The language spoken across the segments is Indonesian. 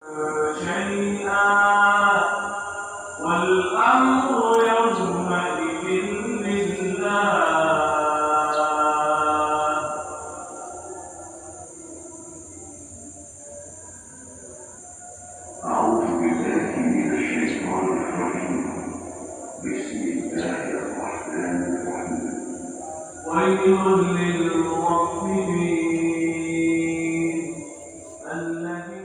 شيئا والأمر يومئذ لله أعوذ بالله من الشيطان الرجيم بسم الله الرحمن الرحيم ويل للمطففين الذين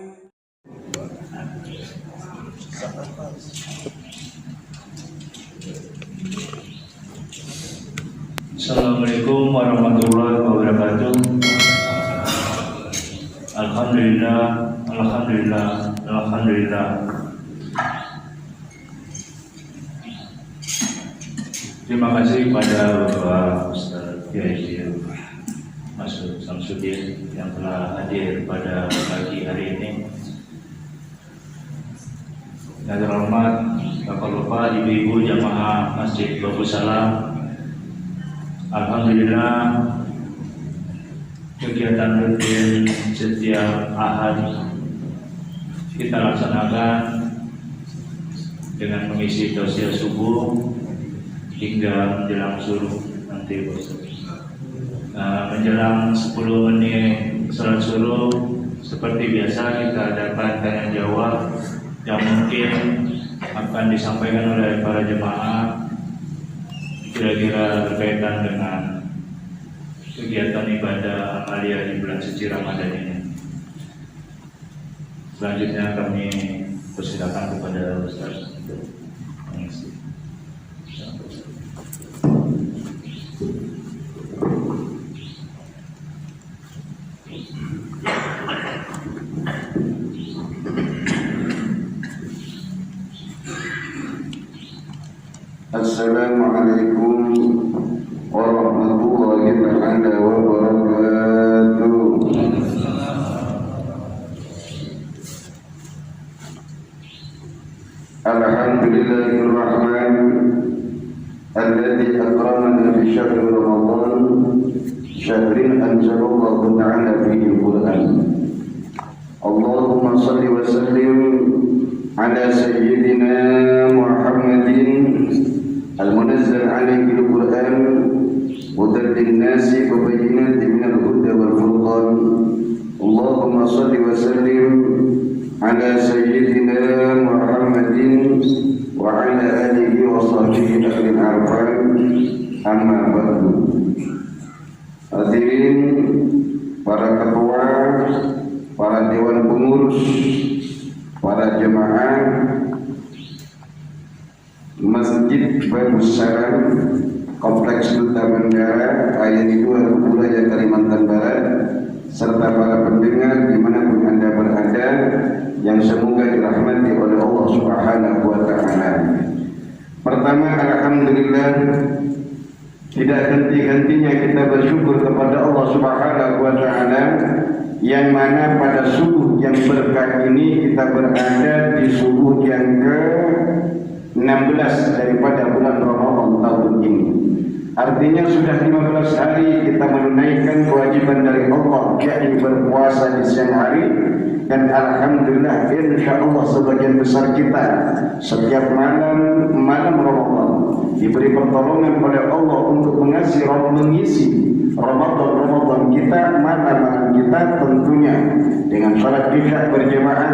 Assalamualaikum warahmatullahi wabarakatuh. Alhamdulillah, alhamdulillah, alhamdulillah. Terima kasih kepada Bapak Ustaz Kiai Masud Samsudin yang telah hadir pada pagi hari ini. Yang terhormat Bapak-bapak, ibu-ibu jamaah Masjid Babus Salam. Alhamdulillah, kegiatan rutin setiap Ahad kita laksanakan dengan mengisi tausiah subuh hingga menjelang suruh nanti menjelang 10 menit salat suruh seperti biasa kita adakan tanya jawab yang mungkin akan disampaikan oleh para jemaah kira-kira berkaitan dengan kegiatan ibadah amalia di bulan suci Ramadan ini. Selanjutnya kami persilakan kepada Ustaz untuk mengisi. Assalamualaikum warahmatullahi wabarakatuh. Alhamdulillahirrahman alladzi akramana fi syahri Ramadan syahrin anzalallahu ta'ala fihi al-Qur'an. Allahumma shalli wa sallim ala sayyidina Muhammadin المنزل عليه القرآن هدى للناس وبينات من الهدى والفرقان. اللهم صل وسلم على سيدنا محمد وعلى آله وصحبه أهل العرفان. أما بعد. Hadirin para ketua, para dewan pengurus, para jemaah Masjid Babus Salam Kompleks Duta Bandara Ayani 2 Wilayah Kalimantan Barat, serta para pendengar dimanapun Anda berada yang semoga dirahmati oleh Allah Subhanahu wa Ta'ala. Pertama, alhamdulillah, tidak henti-hentinya kita bersyukur kepada Allah Subhanahu wa Ta'ala yang mana pada subuh yang berkah ini kita berada di subuh yang ke-16 daripada bulan Ramadan tahun ini. Artinya sudah 15 hari kita menunaikan kewajiban dari Allah, yakni berpuasa di siang hari. Dan alhamdulillah, insyaallah sebagian besar kita setiap malam Ramadan diberi pertolongan oleh Allah untuk mengisi Ramadan kita, malam kita tentunya dengan salat isya berjamaah,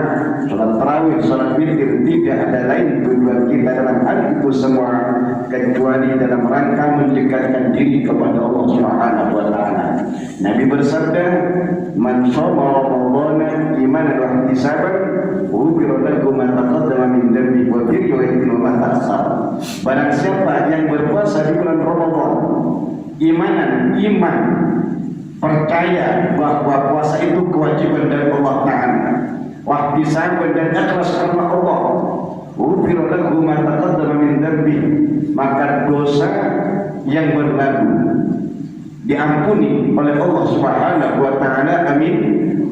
salat tarawih, salat witir. Tidak ada lain tujuan kita dalam hal itu semua kecuali dalam rangka mendekatkan diri kepada Allah Subhanahu wa Ta'ala. Nabi bersabda, "Man shoma Ramadhana imanan wa ihtisaban, ghufira lahu ma taqaddama min dhanbi wa riwayatin ma ta'akhkhara." Barang siapa yang berpuasa di bulan Ramadan iman percaya bahwa puasa itu kewajiban dari Allah Ta'ala, wa ihtisaban dan ikhlas karena Allah, ghufira lahu ma taqaddama min dhanbi, maka dosa yang berlalu diampuni oleh Allah Subhanahu wa Ta'ala, amin,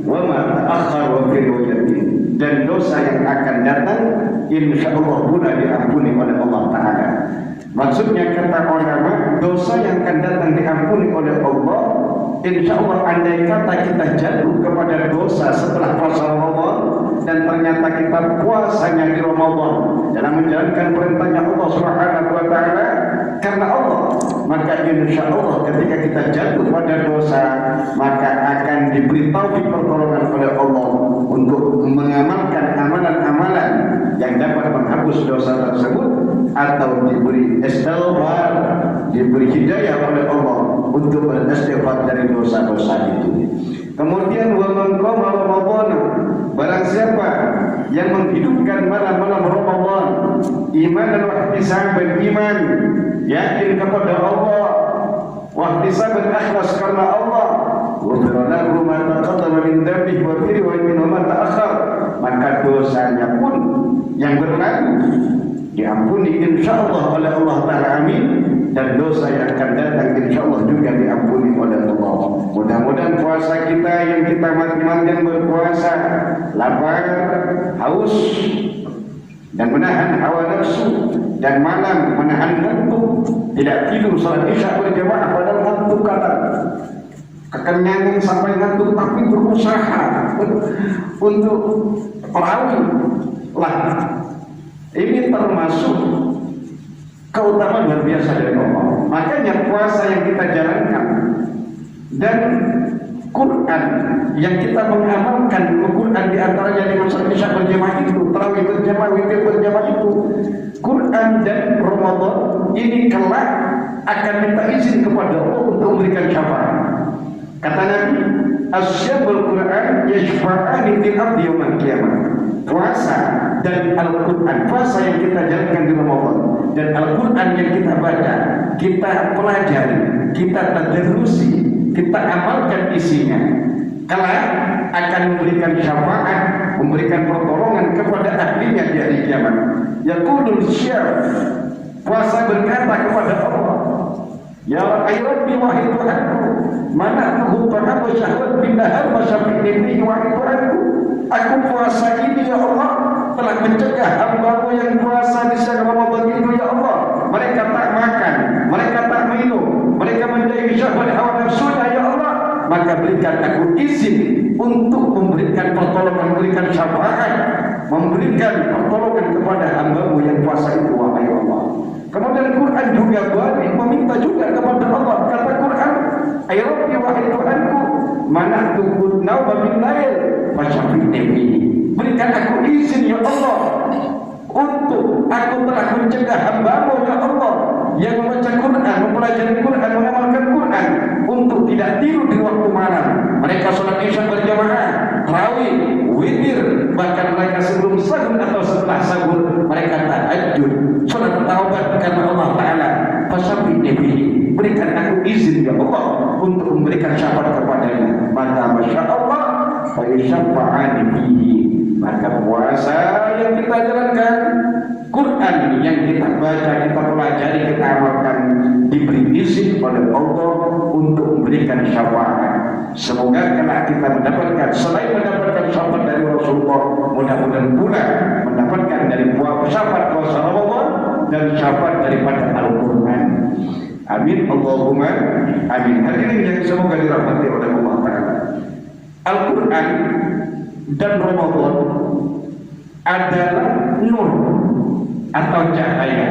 wa ma ta'akhkhara wa fi riwayatin, dan dosa yang akan datang insyaallah pula diampuni oleh Allah Ta'ala. Maksudnya kata ulama, dosa yang akan datang diampuni oleh Allah, insya Allah andai kata kita jatuh kepada dosa setelah puasa Ramadan, dan ternyata kita puasanya di Ramadan dalam menjalankan perintahnya Allah Subhanahu wa taala karena Allah, maka insya Allah ketika kita jatuh pada dosa maka akan diberi taufik pertolongan oleh Allah untuk mengamalkan amalan-amalan yang dapat menghapus dosa tersebut, atau diberi istighfar, diberi hidayah oleh Allah untuk beristighfar dari dosa-dosa itu. Kemudian wa man qama Ramadan, barang siapa yang menghidupkan malam-malam Ramadan imanan wa ihtisaban, iman yakin kepada Allah, wa ihtisaban ikhlas karena Allah, ghufira lahu ma taqaddama min dhanbihi wa minhu ma ta'akhkhar, maka dosanya pun yang berlalu diampuni insyaallah oleh Allah Ta'ala, amin. Dan dosa yang akan datang insyaallah juga diampuni oleh Allah. Mudah-mudahan puasa kita yang kita mati-matian berpuasa, lapar, haus, dan menahan hawa nafsu, dan malam menahan ngantuk, tidak tidur salat isya berjamaah padahal ngantuk kadang, kekenyangan sampai ngantuk tapi berusaha untuk terawih lah. Ini termasuk keutamaan luar biasa dari Allah. Makanya puasa yang kita jalankan dan Quran yang kita mengamalkan, Quran diantaranya dengan salat isya berjamaah itu, tarawih berjamaah, witir berjamaah itu, Quran dan Ramadan ini kelak akan minta izin kepada Allah untuk memberikan syafaat. Kata Nabi, asyabul Quran yashfa'ani fil abdi yaumil qiyamah. Puasa dan Al-Quran, puasa yang kita jalankan di Ramadan dan Al-Quran yang kita baca, kita pelajari, kita tadarrusi, kita amalkan isinya, kelak akan memberikan syafaat, memberikan pertolongan kepada ahlinya di hari kiamat. Yaqulul syekh, puasa berkata kepada Allah, ya Rabbi wahai Tuhanku, mana'tuhu ta'abu syahwat bin nahar wa syafi'ini wahai Tuhanku, aku puasa ini ya Allah telah mencegah hamba-Mu yang puasa di siang Ramadan itu ya Allah. Mereka tak makan, mereka tak minum, mereka menjadi syahwat hawa nafsunya ya Allah. Maka berikan aku izin untuk memberikan pertolongan, memberikan syafaat, memberikan pertolongan kepada hamba-Mu yang puasa itu wahai Allah. Kemudian Quran juga balik meminta juga kepada Allah. Kata Quran, ya Rabbi wahai Tuhanku, mana'tuhu nauma bil lail fasyafi'ni fihi. Berikan aku izin ya Allah untuk aku telah mencegah hamba-Mu ya Allah yang membaca Quran, mempelajari Quran, mengamalkan Quran untuk tidak tidur di waktu malam. Mereka sholat isya berjamaah, tarawih, witir, bahkan mereka sebelum sahur atau setelah sahur mereka tahajud, sholat taubat karena Allah Ta'ala. Fasyafi'ni fihi, berikan aku izin ya Allah untuk memberikan syafaat kepadanya. Maka masya Allah fa yasyafa'ani fihi, maka puasa yang kita jalankan, Quran yang kita baca, kita pelajari, kita amalkan, diberi izin oleh Allah untuk memberikan syafaat. Semoga kelak kita mendapatkan, selain mendapatkan syafaat dari Rasulullah, mudah-mudahan pula mendapatkan dari syafaat puasa Ramadan dan syafaat daripada Al-Quran. Amin Allahumma amin. Hadirin yang semoga dirahmati oleh Allah Ta'ala, Al-Quran dan Ramadan adalah nur atau cahaya.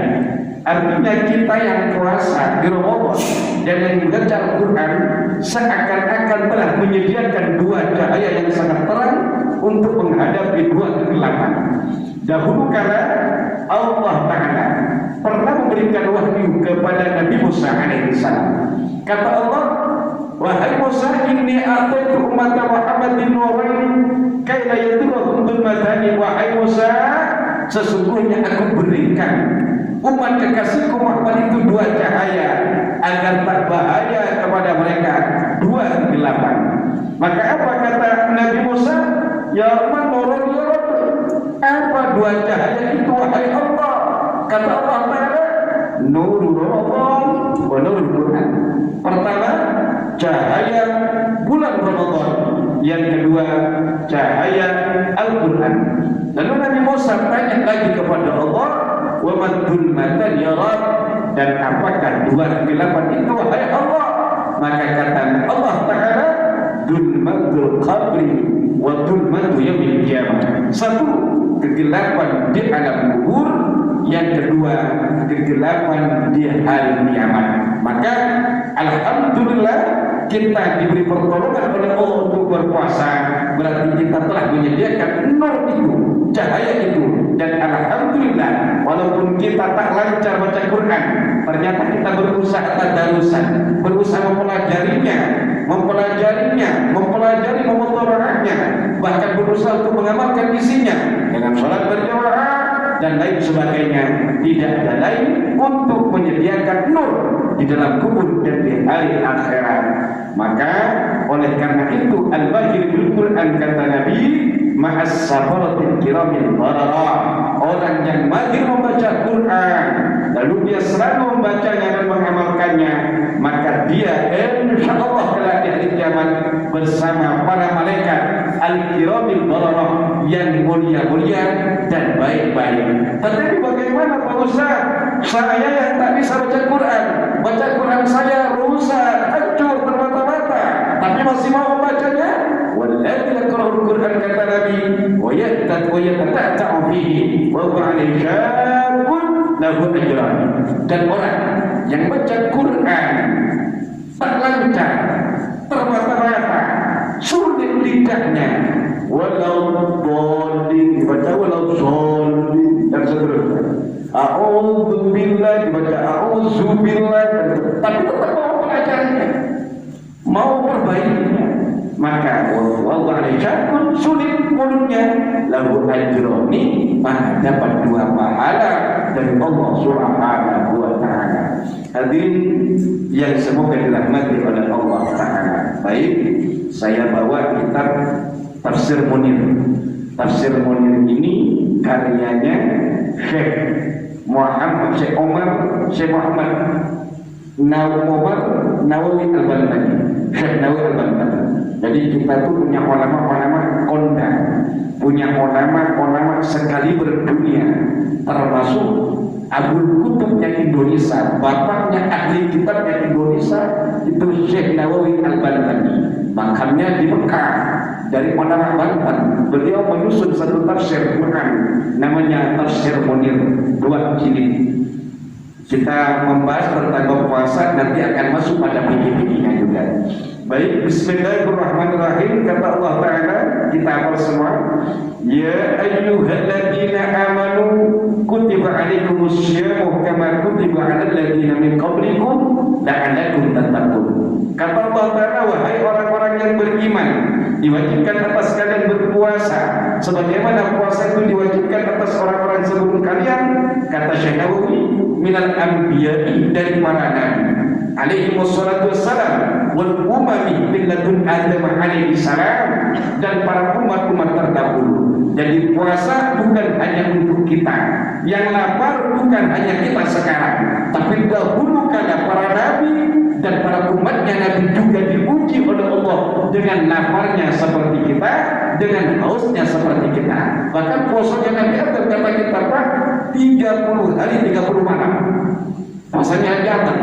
Artinya kita yang puasa di Ramadan dan yang membaca Al-Quran seakan-akan telah menyediakan dua cahaya yang sangat terang untuk menghadapi dua kegelapan. Dahulu kala Allah Ta'ala pernah memberikan wahyu kepada Nabi Musa alaihissalam. Kata Allah, wahai Musa, inni ataitu ummata Muhammadin nurain kaila yadurruhum dhulmatani. Wahai Musa, sesungguhnya aku berikan umat kekasihku Muhammad itu dua cahaya agar tak bahaya kepada mereka dua kegelapan. Maka apa kata Nabi Musa? Ya umat nurun ya Rabbi, apa dua cahaya itu wahai Allah? Kata Allah Ta'ala, nurul Ramadan wa nurul Quran. Pertama, cahaya bulan Ramadan. Yang kedua, cahaya Al-Quran. Lalu Nabi Musa tanya lagi kepada Allah, wa madhul matan ya Rabb, dan apakah dua kegelapan itu wahai Allah? Maka kata Allah Ta'ala, dulmatul qabri wa dulmatul yaumil qiyamah. Satu, kegelapan di alam kubur, yang kedua kegelapan di hari kiamat. Maka alhamdulillah kita diberi pertolongan oleh Allah untuk berpuasa, berarti kita telah menyediakan nur itu, cahaya itu. Dan alhamdulillah walaupun kita tak lancar baca Quran, ternyata kita berusaha tadarusan, berusaha mempelajari memutarakannya, bahkan berusaha untuk mengamalkan isinya dengan sholat berjamaah dan lain sebagainya. Tidak ada lain untuk menyediakan nur di dalam kubur dan di hari akhirat. Maka oleh karena itu al-bahir bil Quran, kata Nabi, ma'as safaratil kiramil bararah, orang yang mahir membaca Quran lalu dia selalu membacanya dan mengamalkannya, maka dia insyaallah kelak di hari kiamat bersama para malaikat al-kiramil bararah yang mulia-mulia dan baik-baik. Tetapi bagaimana Pak Ustaz? Saya yang tak bisa baca Quran saya rusak, hancur, terbata-bata, tapi masih mau membacanya. Walladzi yaqra'ul Qur'an, kata Nabi, wa yatata'u fihi wa huwa 'alaihi syaqqun lahu ajran. Dan orang yang baca Quran tak lancar, terbata-bata, sulit lidahnya, walau dhalin dibaca walau dhalin dan seterusnya, a'udzubillah dibaca a'udzubillah, tapi tetap mau pelajarannya, mau perbaikinya, maka wallahu alaihi syakun, sulit mulutnya, lahu ajroni, maka dapat 2 pahala dari Allah Subhanahu wa ta'ala. Hadirin yang semoga dirahmati oleh Allah Ta'ala. Baik, saya bawa kitab Tafsir Munir. Tafsir Munir ini karyanya Syekh Muhammad Nawawi Al-Bantani. Syekh Nawawi Al-Bantani. Jadi kita tuh punya ulama-ulama kondang, punya ulama-ulama sekali berdunia, termasuk Abul Kutubnya Indonesia, bapaknya ahli kitabnya Indonesia itu Syekh Nawawi Al-Bantani. Makamnya di Mekah, dari ulama Banten. Beliau menyusun satu tafsir Quran namanya Tafsir Munir, 2 jilid. Kita membahas tentang puasa, nanti akan masuk pada fikih-fikihnya juga. Baik, bismillahirrahmanirrahim. Kata Allah Ta'ala, kita hafal semua. Ya ayyuhalladzina amanu kutiba alaikumus syiyamu kama kutiba alal ladzina min qablikum la'allakum tattaqun. Kata Allah Ta'ala, wahai orang-orang yang beriman, diwajibkan atas kalian berpuasa sebagaimana puasa itu diwajibkan atas orang-orang sebelum kalian. Kata Syekh Nawawi, minal anbiya'i, dari para nabi alaihi wassalatu wassalam, wal umami billadun Adam alaihi salam, dan para umat-umat terdahulu. Jadi puasa bukan hanya untuk kita yang lapar, bukan hanya kita sekarang, tapi dahulu kala para nabi dan para umatnya Nabi juga diuji oleh Allah dengan laparnya seperti kita, dengan hausnya seperti kita. Bahkan puasanya Nabi Adam kata kita Pak 30 hari 30 malam. Puasanya Nabi Adam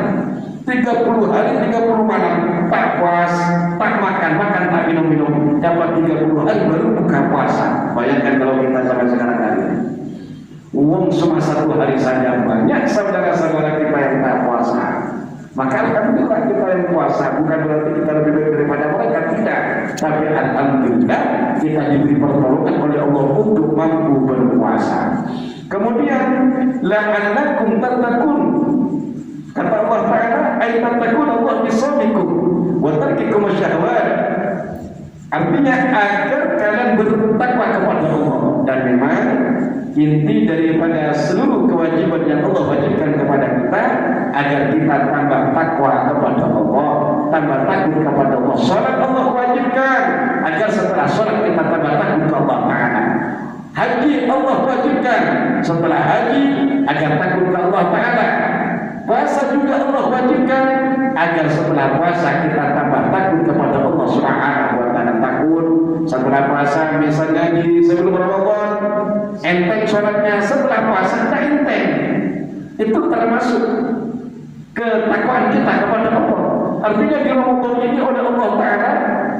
30 hari 30 malam, tak puas, tak makan, tak minum, dapat 30 hari baru buka puasa. Bayangkan kalau kita sampai sekarang hari. Uang cuma 1 hari saja banyak saudara-saudara kita yang tak puasa. Maka alhamdulillah kita yang puasa, bukan berarti kita lebih baik daripada mereka, tidak. Tapi alhamdulillah kita diberi pertolongan oleh Allah untuk mampu berpuasa. Kemudian la'allakum tattaqun. Kata Allah Ta'ala, ay tattaqun Allah bisawmikum wa tarkikum syahwat. Artinya agar kalian bertakwa kepada Allah. Dan memang inti daripada seluruh kewajiban yang Allah wajibkan kepada kita, agar kita tambah takwa kepada Allah, tambah takut kepada Allah. Salat Allah wajibkan agar setelah salat kita tambah takut kepada Allah Ta'ala. Haji Allah wajibkan setelah haji agar takut kepada Allah Ta'ala. Puasa juga Allah wajibkan agar setelah puasa kita tambah takut kepada Allah Subhanahu wa ta'ala. Takut setelah puasa, misalnya di sebelum Ramadan enteng sholatnya, setelah puasa tak enteng. Itu termasuk ketakwaan kita kepada Allah. Artinya di Ramadan ini oleh Allah Ta'ala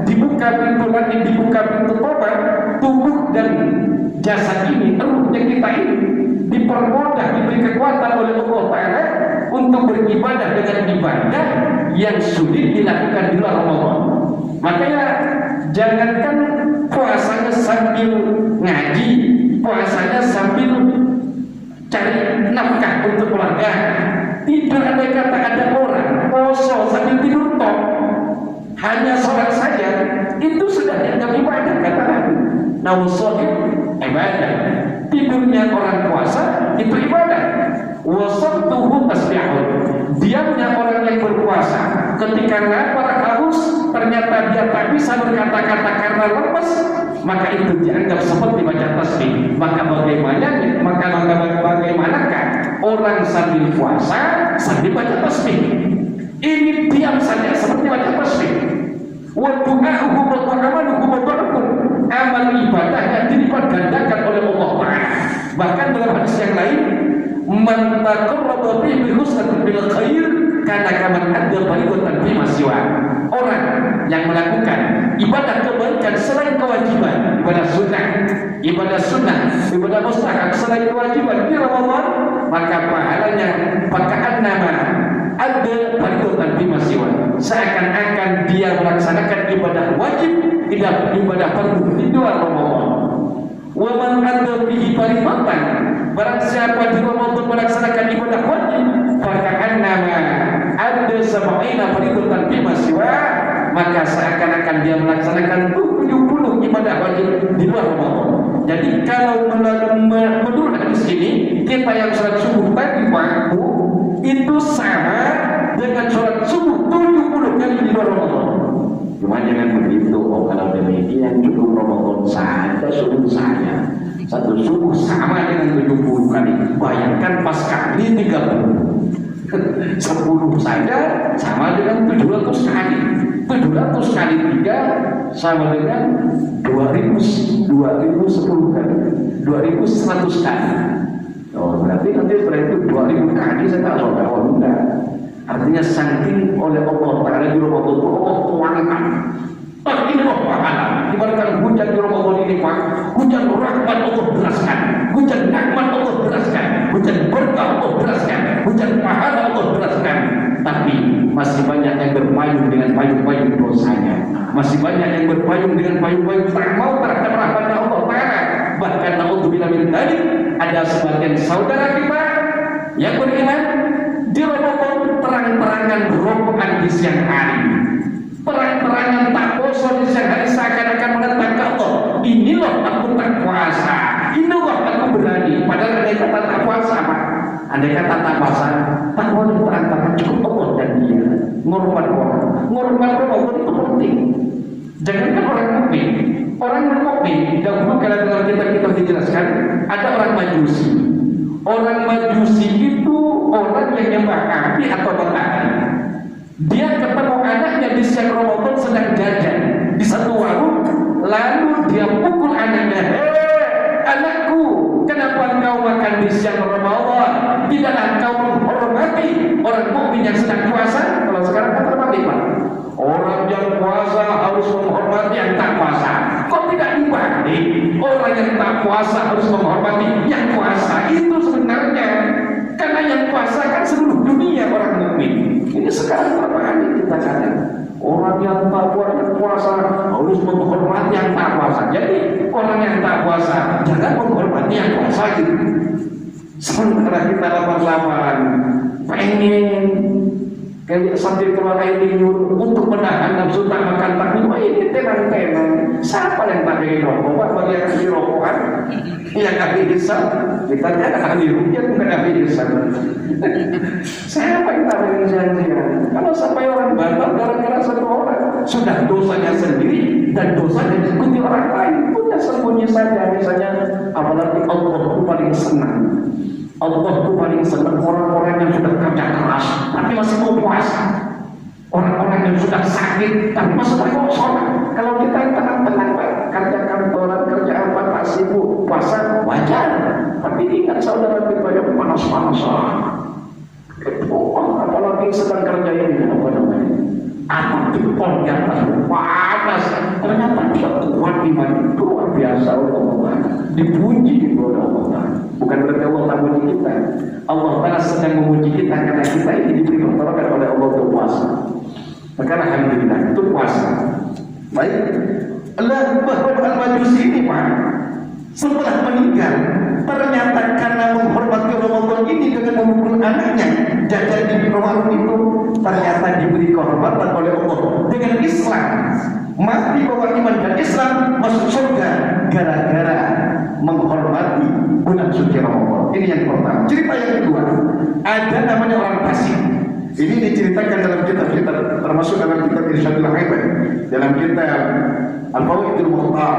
dibuka pintu langit, dibuka pintu tobat, tubuh dan jasad ini, ruhnya kita ini dipermudah, diberi kekuatan oleh Allah Ta'ala untuk beribadah dengan ibadah yang sulit dilakukan di luar Ramadan. Makanya jangankan puasanya sambil ngaji, puasanya sambil cari nafkah untuk keluarga. Tidak ada kata ada orang puasa sambil tidur tok, hanya sholat saja itu sudah dianggap ibadah, kata Nabi. Nawsohib ibadah, tidurnya orang puasa itu ibadah. Wasabtuhu tasbihun, diamnya orang yang berpuasa ketika lapar haus ternyata dia tak bisa berkata-kata karena lemes, maka itu dianggap seperti baca tasbih. Maka bagaimanakah orang sambil puasa sambil baca tasbih? Ini diam saja seperti baca tasbih. Wa du'a'uhu wa ta'amaluhu wa ta'akum, amal ibadahnya dilipat gandakan oleh Allah Ta'ala. Bahkan dalam hadis yang lain, man taqarraba bi husnatin bil khair kana kaman adda fariidatan fi masiwa. Orang yang melakukan ibadah kebaikan selain kewajiban, ibadah sunnah, ibadah mustahab selain kewajiban di Ramadan, maka pahalanya pakaan nama ada fariidatan fi masiwa. Seakan-akan dia melaksanakan ibadah wajib, tidak ibadah fardu di luar Ramadan. Wa man adda bihi fariidatan, barang siapa di Ramadan melaksanakan ibadah wajib, faka'annama ada sab'ina fariidatan fi masiwa, maka seakan-akan dia melaksanakan 70 ibadah wajib di luar Ramadan. Jadi kalau menurut hadis ini, kita yang sholat subuh tadi waktu itu sama dengan sholat subuh 70 kali di luar Ramadan. Cuma jangan begitu, kalau demikian cukup Ramadan saja subuh saya. Satu subuh sama dengan 70 kali. Bayangkan pas kali 30. 10 saja sama dengan 700 kali. 700 kali 3 sama dengan 2010 kali. 2100 kali. Oh, berarti nanti setelah itu 2000 kali saya tak tahu enggak. Artinya saking oleh Allah Ta'ala di Ramadan itu Allah tuangkan. Ini loh pahala. Ibaratkan hujan di Ramadan ini Pak, hujan rahmat Allah deraskan, hujan nikmat Allah deraskan, hujan berkah Allah deraskan, hujan pahala Allah deraskan. Tapi masih banyak yang berpayung dengan payung-payung dosanya, masih banyak yang berpayung dengan payung-payung tak mau terhadap rahmatnya Allah Ta'ala. Bahkan naudzubillah min dzalik, ada sebagian saudara kita yang beriman di Ramadan terang-terangan rokokan di siang hari, terang-terangan tak puasa di siang hari, seakan-akan menentang ke Allah. Ini loh aku tak puasa, ini loh aku berani. Padahal andai kata tak puasa Pak, andai kata tak puasa, tak boleh terang-terangan cukup Allah dan dia ngorban orang. Ngorban Allah itu penting. Jangankan orang mukmin, orang mukmin dahulu kalau kita dijelaskan ada orang Majusi. Orang Majusi itu orang yang nyembah api atau matahari. Dia ketemu anaknya di siang Ramadan sedang jajan di satu warung, lalu dia pukul anaknya. Anakku, kenapa engkau makan di siang Ramadan? Tidaklah engkau menghormati orang mukmin yang sedang puasa? Kalau sekarang kan terbalik Pak. Orang yang puasa harus menghormati yang tak puasa. Kok tidak dibalik? Orang yang tak puasa harus menghormati yang puasa. Itu sebenarnya karena yang puasa kan seluruh dunia orang mukmin. Ini sekarang terbalik kita katakan. Orang yang tak puasa harus menghormati yang tak puasa. Jadi orang yang tak puasa jangan menghormati yang puasa gitu. Sementara kita lapar-laparan, pengen kayak sambil keluar air liur untuk menahan nafsu tak makan tak minum, ini tenang-tenang. Siapa yang tak pengen rokok? Pak bagi yang ahli rokokan, yang ahli hisab, kita ada ahli rukyat bukan ahli hisab. Siapa yang tak pengen janjian? Kalau sampai orang batal gara-gara satu orang, sudah dosanya sendiri dan dosanya diikuti orang lain, punya sembunyi saja. Misalnya, apalagi Allah itu paling senang. Allah itu paling senang orang-orang yang sudah kerja keras tapi masih mau puasa, orang-orang yang sudah sakit tapi masih mau sholat. Kalau kita yang tenang-tenang kerja kantoran, kerja apa tak sibuk, puasa wajar. Tapi ingat saudara kita yang panas-panasan, apalagi sedang kerja ini apa namanya Apa jempolnya panas, ternyata dia kuat iman, itu luar biasa Allah. Dipuji oleh Allah. Bukan berarti Allah tak memuji kita. Allah Ta'ala sedang memuji kita karena kita ini diberi pertolongan oleh Allah untuk puasa. Maka alhamdulillah itu puasa. Baik, Allah bahwa Al-Majusi ini Pak, setelah meninggal ternyata karena menghormati Ramadan ini dengan memukul anaknya jajan di warung itu, ternyata diberi kehormatan oleh Allah dengan Islam, mati bawa iman dan Islam masuk surga gara-gara menghormati bulan suci Ramadan. Ini yang pertama. Cerita yang kedua, ada namanya orang Tasik. Ini diceritakan dalam kitab-kitab, termasuk dalam kitab Irsyadul Ibad, dalam kitab Al-Fawaidul Mukhtar,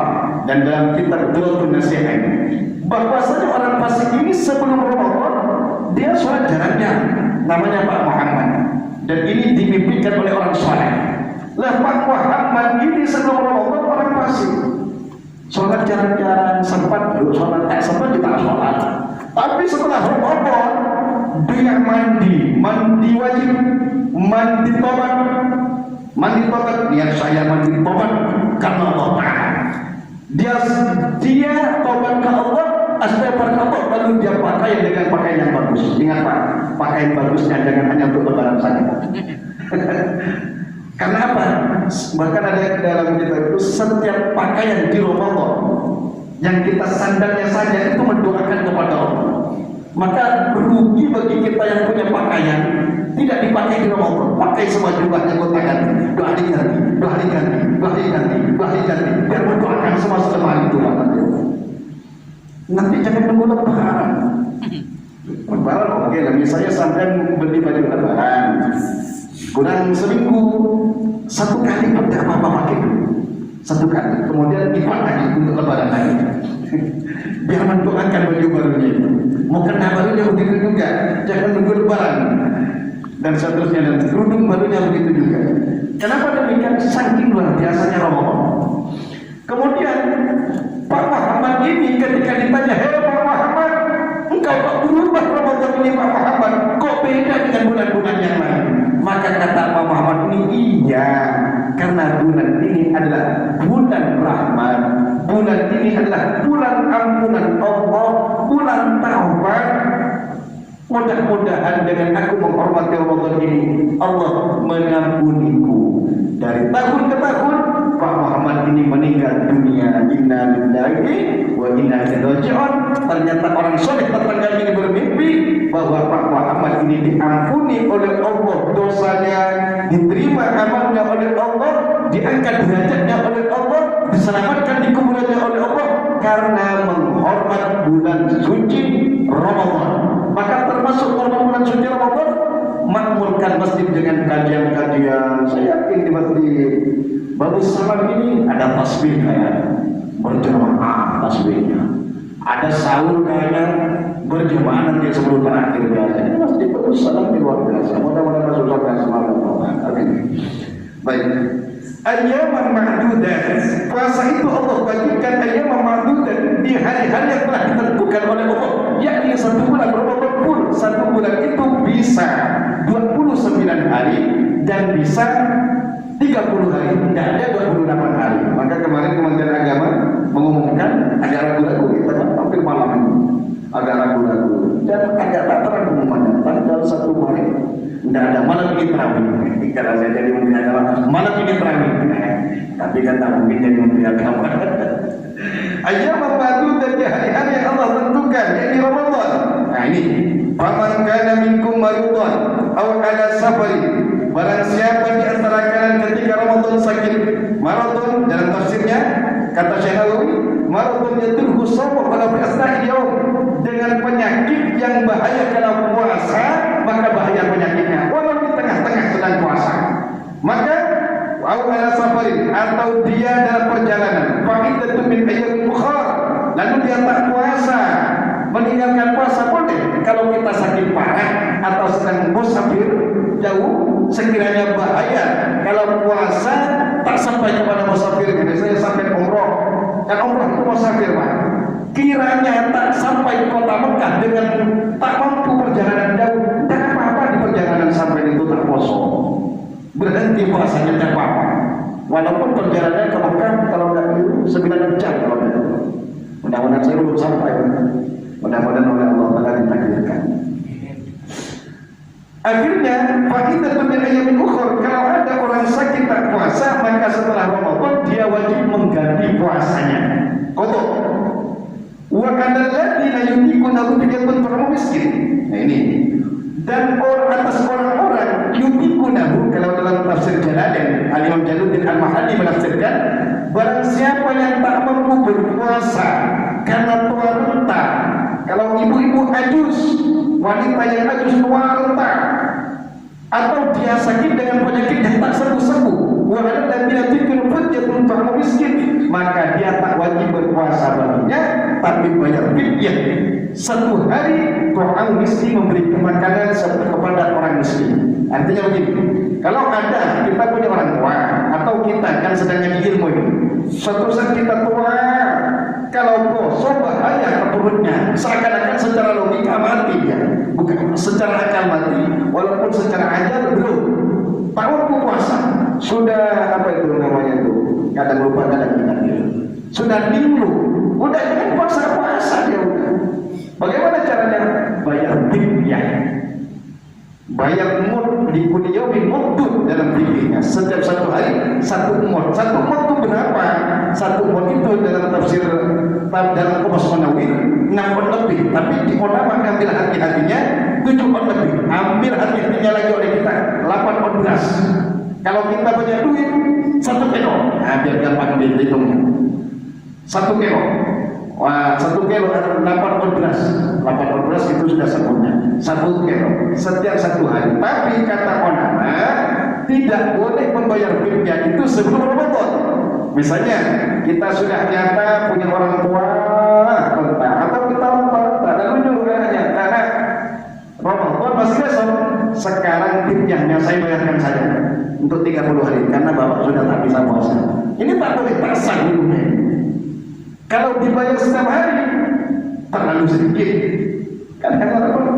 dan dalam kitab Duratul Nasihat, bahwasanya orang Tasik ini sebelum Ramadan dia sholat jaraknya, namanya Pak Muhammad, dan ini dimimpikan oleh orang soleh. Lah Pak Muhammad ini sebelum Ramadan orang Tasik, sholat jarang-jarang, sempat dulu sholat, sempat kita sholat, tapi setelah Ramadan dia mandi wajib, mandi tobat, niat saya mandi tobat karena Allah Ta'ala. Dia tobat ke Allah, astagfir ke Allah, lalu dia pakai dengan pakaian yang bagus. Ingat Pak, pakaian bagusnya jangan hanya untuk lebaran saja. Karena apa? Bahkan ada dalam kitab itu, setiap pakaian di Ramadan yang kita sandalnya saja itu mendoakan kepada Allah. Maka rugi bagi kita yang punya pakaian tidak dipakai di Ramadan, pakai semua jumlahnya kotakan, doa diganti, biar mendoakan semua selama itu. Nanti jangan nunggu lebaran. Lebaran oke lah, misalnya sampai beli baju lebaran, kurang seminggu, satu kali pun tidak apa-apa pakai dulu. Satu kali, kemudian dipakai untuk lebaran lagi. Biar mendoakan baju barunya itu. Mau kena barunya begitu juga, jangan nunggu lebaran. Dan seterusnya, dan kerudung barunya begitu juga. Kenapa demikian? Saking luar biasanya Ramadan. Kemudian Pak Muhammad ini ketika ditanya, hei Pak Muhammad, engkau kok berubah Ramadan ini Pak Muhammad, kok beda dengan bulan-bulan yang lain? Maka kata Pak Muhammad ini, iya, karena bulan ini adalah bulan rahmat, bulan ini adalah bulan ampunan Allah, bulan taubat. Mudah-mudahan dengan aku menghormati Ramadan ini, Allah mengampuniku. Dari tahun ke tahun Pak Muhammad ini meninggal dunia. Inna lillahi wa inna ilaihi raji'un. Ternyata orang soleh tetangga ini bermimpi bahwa Pak Muhammad ini diampuni oleh Allah dosanya, diterima amalnya oleh Allah, diangkat derajatnya oleh Allah, diselamatkan di kuburannya oleh Allah karena menghormat bulan suci Ramadan. Maka termasuk bulan suci Ramadan, makmurkan masjid dengan kajian-kajian. Saya yakin di masjid Bagus Salam ini ada tasbih kayak berjamaah tasbihnya, ada sahur kayaknya berjamaah nanti sebelum terakhir biasanya. Masjid Bagus Salam di luar biasa. Mudah-mudahan masuk surga semalam. Amin. Baik. Ayyaman ma'dudat. Puasa itu Allah bagikan ayyaman ma'dudat di hari-hari yang telah ditentukan oleh Allah, yakni satu bulan Ramadan pun. Satu bulan itu bisa 29 hari dan bisa 30 hari, tidak ada 28 hari. Maka kemarin Kementerian Agama mengumumkan agak ragu-ragu, kita kan hampir malam ini agak ragu-ragu dan agak tak terang pengumumannya. Tanggal 1 Maret tidak ada, malam ini terawih. Kalau saya jadi Menteri Agama, malam ini terawih. Tapi kan tak mungkin jadi Menteri Agama. Ayyam ma'dudat dari hari-hari yang Allah tentukan, yakni Ramadan. Nah ini, faman kana minkum maridan aw ala safari. Barang siapa di antara kalian ketika Ramadan sakit, maradun dalam tafsirnya kata Syekh Nawawi, maradun yadurhu sawm pada asna'i yaum, dengan penyakit yang bahaya kalau puasa, maka bahaya penyakitnya walau di tengah-tengah sedang puasa. Maka au ala safarin, atau dia dalam perjalanan, fa'idatu min ayyamin ukhra, lalu dia tak puasa, meninggalkan puasa boleh. Kalau kita sakit parah atau sedang musafir jauh, sekiranya bahaya kalau puasa tak sampai kepada musafir. Misalnya sampai umroh, kan umroh itu musafir Pak, kiranya tak sampai kota Mekah dengan tak mampu perjalanan jauh, tak apa-apa di perjalanan sampai itu tak poso. berhenti puasanya tak apa-apa. Walaupun perjalanan ke Mekah kalau nggak keliru 9 jam kalau nggak. Mudah-mudahan saya belum sampai. Mudah-mudahan oleh Allah Taala ditakdirkan. Akhirnya kita ayam ukhur, kalau ada orang sakit tak puasa, maka setelah Ramadan dia wajib mengganti puasanya. Kodok. Wa kana alladziina yutiqunahu fidyatun ta'amu miskin. Nah ini. Dan atas orang-orang yutiqunahu, kalau dalam tafsir Jalalain, Al-Imam Jalaluddin Al-Mahalli menafsirkan, barang siapa yang tak mampu berpuasa karena tua renta, kalau ibu-ibu ajus, wanita yang ajus tua renta, atau dia sakit dengan penyakit yang tak sembuh-sembuh, wahana dan tidak terkena untuk orang miskin, maka dia tak wajib berpuasa baginya, tapi bayar fidyah. 1 hari orang miskin memberi makanan kepada orang miskin. Artinya begini, kalau ada kita punya orang tua atau kita kan sedang ngaji ilmu ini, suatu saat kita tua, kalau kosong bahaya ke perutnya, seakan-akan secara logika mati ya, bukan secara akal mati, walaupun secara ajar belum. Tahun puasa sudah apa itu namanya itu? Kadang lupa kadang ingat dia. Sudah minggu, udah jangan puasa dia udah. Bagaimana caranya? Bayar fidyah. Bayar mud di kuliyawin mudun dalam fikihnya. Setiap 1 hari 1 mud. 1 mud itu berapa? 1 mud itu dalam tafsir dalam Qamus Munawwir 6 mud lebih. Tapi di ulama ambil hati-hatinya 7 mud lebih. Ambil hati-hatinya lagi oleh kita 8 mud beras. Kalau kita punya duit 1 kilo. Nah, biar gampang dihitungnya. 1 kilo. Wah, 1 kilo 8 on beras. 8 on beras itu sudah sempurna. 1 kilo setiap 1 hari. Tapi kata ulama tidak boleh membayar fidyah itu sebelum Ramadan. Misalnya kita sudah nyata punya orang tua renta, atau kita renta lalu nyuruh anaknya, karena Ramadan masih besok, sekarang fidyahnya saya bayarkan saja untuk 30 hari karena bapak sudah tak bisa puasa. Ini tak boleh, tak sah hukumnya. Kalau dibayar setiap hari terlalu sedikit, kadang-kadang orang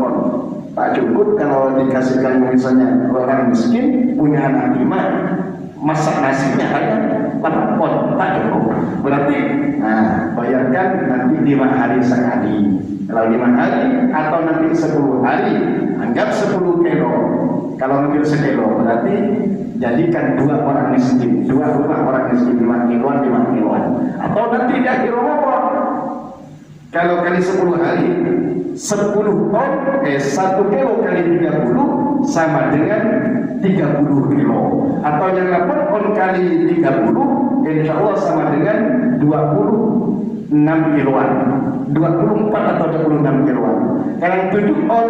tak cukup. Kalau dikasihkan misalnya orang miskin punya anak 5, masak nasinya hanya 8 pot, tak cukup. Berarti, bayarkan nanti 5 hari sekali. Kalau 5 hari atau nanti 10 hari, anggap 10 kilo. Kalau ngambil 1 kilo, berarti jadikan 2 orang miskin, 2 rumah orang miskin, 5 kiloan, 5 kiloan. Atau nanti di akhir Ramadan, kalau kali 10 hari, 10 ton, 1 kilo kali 30 sama dengan 30 kilo. Atau yang 8 ton kali 30, insya Allah sama dengan 26 kiloan. 24 atau 26 kiloan. Kalau 7 ton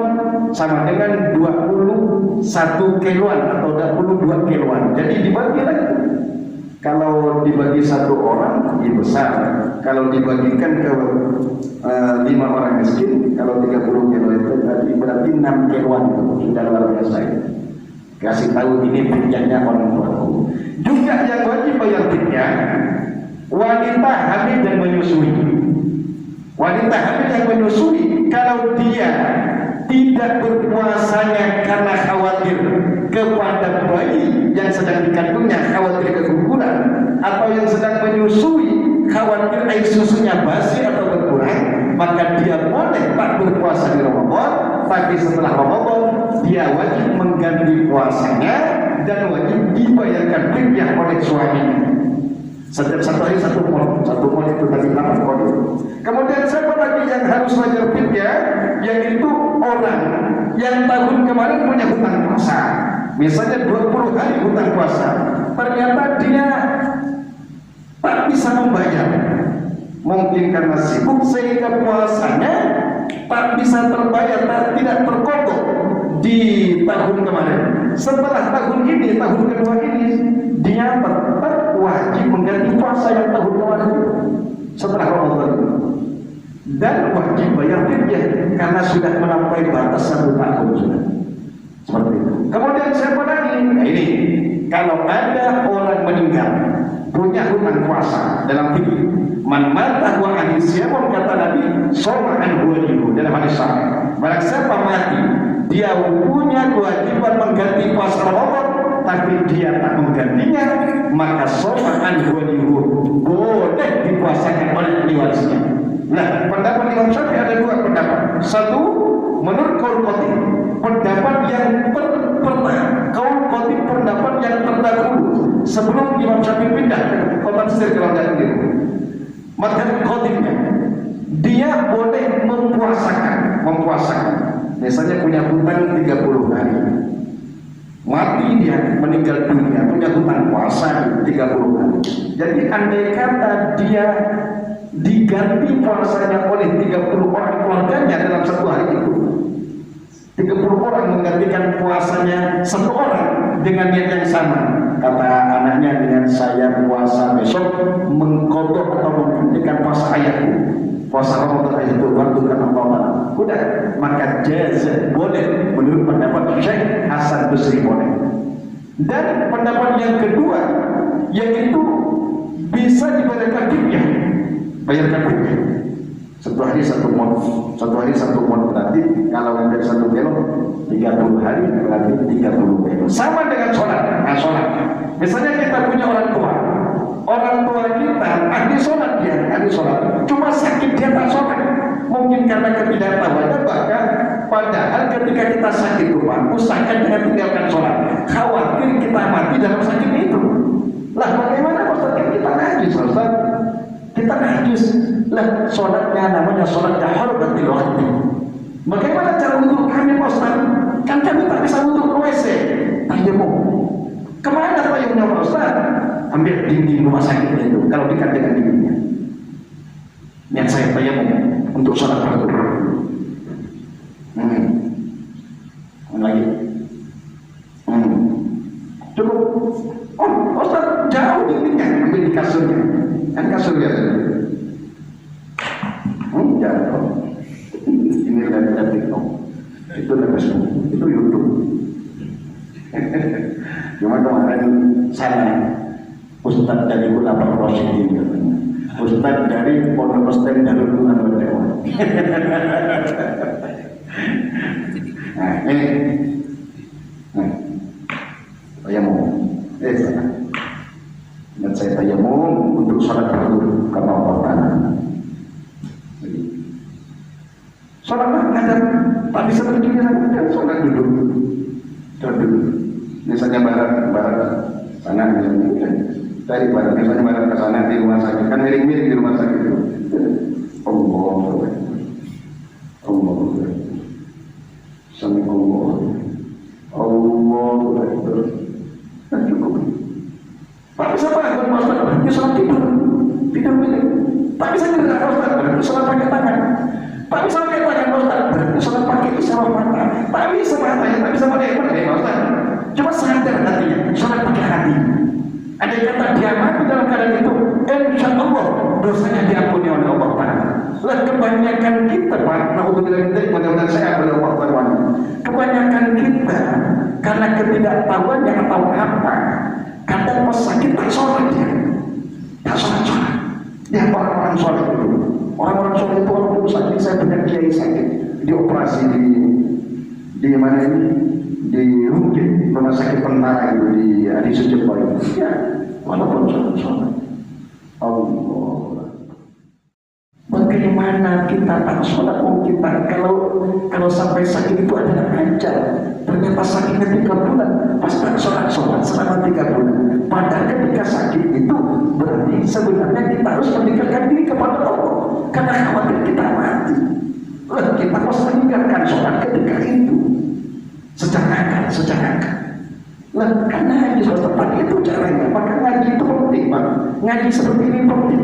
sama dengan 21 kiloan atau 22 kiloan. Jadi dibagi lagi. Kalau dibagi 1 orang lebih besar. Kalau dibagikan ke 5 orang miskin, kalau 30 kilo itu berarti 6 kiloan itu sudah luar biasa. Kasih tahu ini fidyahnya orang tuaku. Juga yang wajib bayar fidyah wanita hamil dan menyusui. Wanita hamil yang menyusui, kalau dia tidak berpuasanya karena khawatir kepada bayi yang sedang dikandungnya, khawatir keguguran, atau yang sedang menyusui khawatir air susunya basi atau berkurang, maka dia boleh tak berpuasa di Ramadan, tapi setelah Ramadan dia wajib mengganti puasanya dan wajib dibayarkan fidyah oleh suaminya. Setiap 1 hari 1 mol itu tadi 8 mol. Kemudian siapa lagi yang harus bayar fidyah? Yaitu orang yang tahun kemarin punya hutang puasa. Misalnya 20 hari hutang puasa, ternyata dia tak bisa membayar. Mungkin karena sibuk sehingga puasanya tak bisa terbayar, tidak terkodok di tahun kemarin. Setelah tahun ini, tahun kedua ini, dia tetap wajib mengganti puasa yang tahun kemarin setelah Ramadan, dan wajib bayar fidyah karena sudah melampaui batas 1 tahun sudah. Seperti itu. Kemudian siapa lagi? Nah ini, kalau ada orang meninggal punya hutang puasa dalam fikih, man mata wa ahli siyam, kata Nabi, soma an walihu dalam hadis sahih. Barang siapa mati, dia punya kewajiban mengganti puasa Ramadan tapi dia tak menggantinya, maka sopan walihu boleh dikuasakan oleh liwarisnya. Nah, pendapat Imam Syafi'i ada dua pendapat. Satu, menurut kaul qotib, pendapat yang kaul qotib pendapat yang terdahulu sebelum Imam Syafi'i pindah ke kota Mesir kalau tidak begitu. Madhab qotibnya, dia boleh mempuasakan. Misalnya punya hutang 30 hari, mati dia, meninggal dunia, punya hutang puasa 30 hari. Jadi andai kata dia diganti puasanya oleh 30 orang keluarganya dalam satu hari itu, 30 orang menggantikan puasanya satu orang dengan niat yang sama. Kata anaknya, dengan saya puasa besok mengkodok atau menggantikan puasa ayahku, puasa Ramadan itu waktu kan Allah. Udah, maka jaza boleh menurut pendapat Syekh Hasan Basri boleh. Dan pendapat yang kedua, yaitu bisa dibayarkan fidyah. Bayarkan fidyah. Satu hari satu mon berarti kalau yang dari 1 belok 30 hari berarti 30 belok. Sama dengan sholat. Nah, sholat. Misalnya kita punya orang tua kita ahli sholat, cuma sakit dia tak sholat. Mungkin karena ketidaktahuannya, bahkan padahal ketika kita sakit lupa, usahakan jangan tinggalkan sholat. Khawatir kita mati dalam sakit itu. Lah bagaimana Ustaz? Kita najis Ustaz. Kita najis. Lah sholatnya namanya sholat daharatil waqti. Bagaimana cara wudhu kami Ustaz? Kan kami tak bisa wudhu ke WC. Tayamum. Kemana tayamumnya Ustaz? Ambil dinding rumah sakit itu, kalau dekat dengan dindingnya. Niat saya tayamum untuk sholat fardu. Lagi. Cukup. Oh, Ustaz, jauh dindingnya, ambil di kasurnya. Kan kasur ya. Jauh. Ini lihat TikTok. Itu Facebook, itu YouTube. Cuma kemarin sana Ustaz dari Ulama Rasyidin, Ustaz dari Pondok Pesantren Darul Quran wal Dakwah. Nah, ini. Tayamum. Dan saya tayamum untuk sholat fardu kama Allah Ta'ala. Sholat ada, tak bisa berdiri dan sholat duduk. Misalnya barat sana misalnya. Dari barat, misalnya barat ke sana di rumah sakit, kan miring-miring di rumah sakit itu. Allah, sampai Allah, dan cukup. Tak bisa bangun Ustaz, berarti sholat tidur miring. Tak bisa gerak Ustaz, berarti sholat pakai tangan. Tak bisa pakai tangan Ustaz, berarti sholat pakai isyarat mata. Tak bisa matanya, tak bisa pakai Ustaz. Cuma sadar hatinya, sholat pakai hati. Ada kata dia mati dalam keadaan itu, insya Allah dosanya diampuni oleh Allah Ta'ala. Lah kebanyakan kita, Pak, mudah-mudahan saya oleh Allah Ta'ala. Kebanyakan kita karena ketidaktahuannya atau apa, kadang pas sakit tak sholat dia, tak sholat. Dia orang-orang sholat itu, orang-orang sholat itu walaupun sakit, saya punya kiai sakit, dioperasi di mana ini? Di Mungkin rumah sakit tentara itu di Sujepo itu. Ya, walaupun sholat. Allah. Bagaimana kita tak sholat? Kita kalau sampai sakit itu adalah ajal. Ternyata sakitnya 3 bulan, pas tak sholat selama 3 bulan. Padahal ketika sakit itu berarti sebenarnya kita harus mendekatkan diri kepada Allah, karena khawatir kita mati. Kita harus meninggalkan sholat ketika itu. Sejak akal. Karena ngaji sudah tepat itu caranya. Maka ngaji itu penting, Pak. Ngaji seperti ini penting.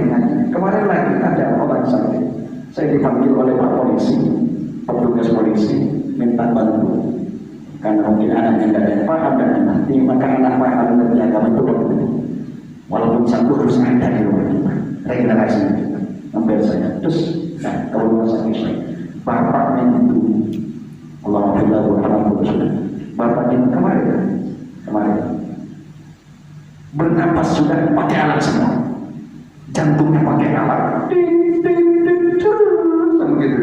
Ngaji. Kemarin lagi ada orang sakit. Saya dipanggil oleh Pak Polisi, petugas polisi, minta bantu. Karena mungkin anaknya tidak ada yang paham dan nanti maka anak paham menjaga itu penting. Walaupun satu harus ada di rumah kita. Regenerasi kita. Ambil saya. Terus, kalau rumah sakit saya. Bapaknya itu Alhamdulillah bapaknya kemarin bernapas sudah pakai alat semua, jantungnya pakai alat, begitu,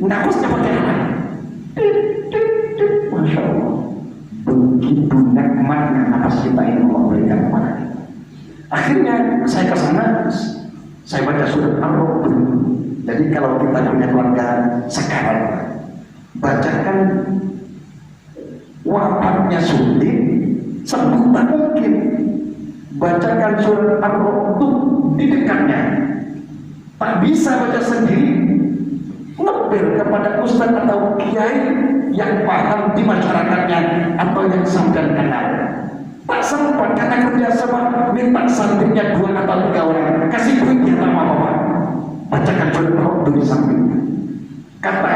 napasnya pakai alat, Masya Allah. Akhirnya saya ke sana, saya baca surat Ar-Ra'd. Jadi kalau kita punya keluarga sekarang, bacakan wafatnya sulit, sembuh tak mungkin. Bacakan surat Ar-Ra'd di dekatnya. Tak bisa baca sendiri, ngebel kepada ustaz atau kiai yang paham di masyarakatnya atau yang sampean kenal. Tak sempat karena kerjasama, minta santrinya 2 atau 3 orang, kasih duitnya sama bapak. Bacakan surat Ar-Ra'd di sampingnya. Kata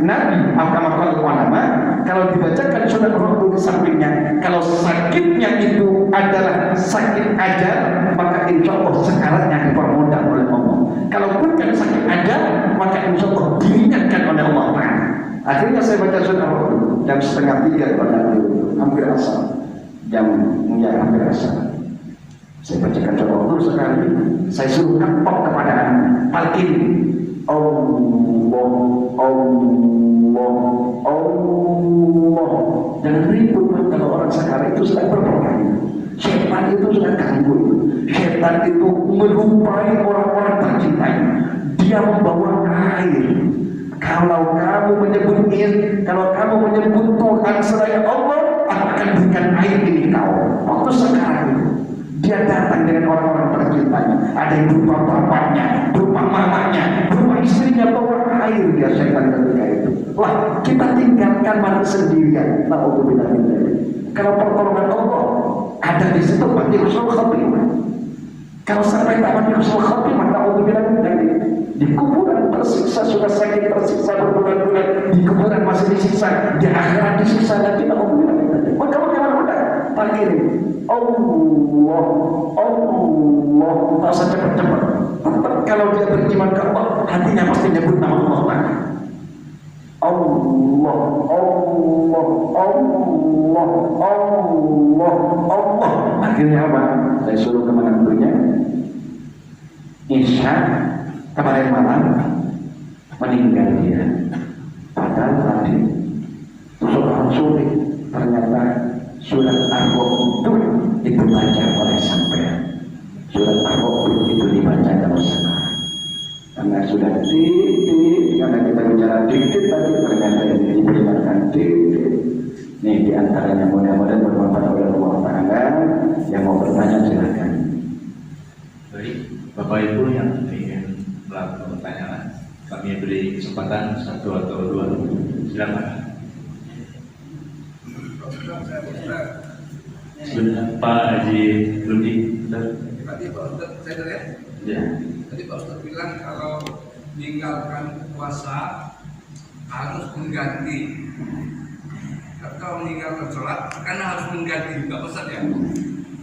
Nabi Muhammad SAW, kalau dibacakan surat Ar-Ra'd di sampingnya, kalau sakitnya itu adalah sakit ajal, maka insya Allah sekaratnya dipermudah oleh Allah. Kalau bukan sakit ajal, maka insya Allah diringankan oleh Allah. Akhirnya saya baca surat Ar-Ra'd jam 2:30 pada hampir asar. Hampir asar. Saya bacakan surat Ar-Ra'd sekali, saya suruh kapok kepada anak, talqin. Allah, Allah, Allah. Jangan ribut, kalau orang sekarang itu sedang berperang. Setan itu sedang ganggu. Setan itu melupai orang-orang tercintanya. Dia membawa air. Kalau kamu menyebut Tuhan selain Allah, akan berikan air ini kau. Waktu sekarang itu dia datang dengan orang-orang tercintanya. Ada yang berupa bapaknya, berupa mamanya, berupa istrinya, bawa air dia setan ketika itu. Wah, kita tinggalkan mati sendirian. Kalau pertolongan Allah ada di situ, mati husnul khatimah. Kalau sampai tak mati husnul khatimah, di kuburan tersiksa, sudah sakit tersiksa berbulan-bulan, di kuburan masih disiksa, di akhirat disiksa lagi. Maka bagaimana mudah? Panggil Allah, Allah, tak usah cepat-cepat. Kalau dia beriman ke Allah, hatinya pasti nyebut nama Allah. Allah, Allah, Allah, Allah, Allah. Akhirnya apa? Saya suruh ke menantunya. Isya kemarin malam meninggal dia. Padahal tadi soal sulit, ternyata surat Ar-Ra'd itu dibaca oleh sampean. Surat Ar-Ra'd itu dibaca kalau salah. Karena sudah titik, karena kita bicara dikit tadi, ternyata ini diberikan titik. Ini diantaranya mudah-mudahan bermanfaat oleh Allah Ta'ala. Yang mau bertanya silakan. Baik, Bapak Ibu yang ingin melakukan pertanyaan, kami beri kesempatan 1 atau 2. Silakan. Sebenarnya Pak Haji Rudi, Tadi Pak Ustaz, saya dengar ya. Tadi Pak Ustaz bilang kalau meninggalkan puasa harus mengganti. Kalau meninggalkan sholat karena harus mengganti juga Ustaz ya.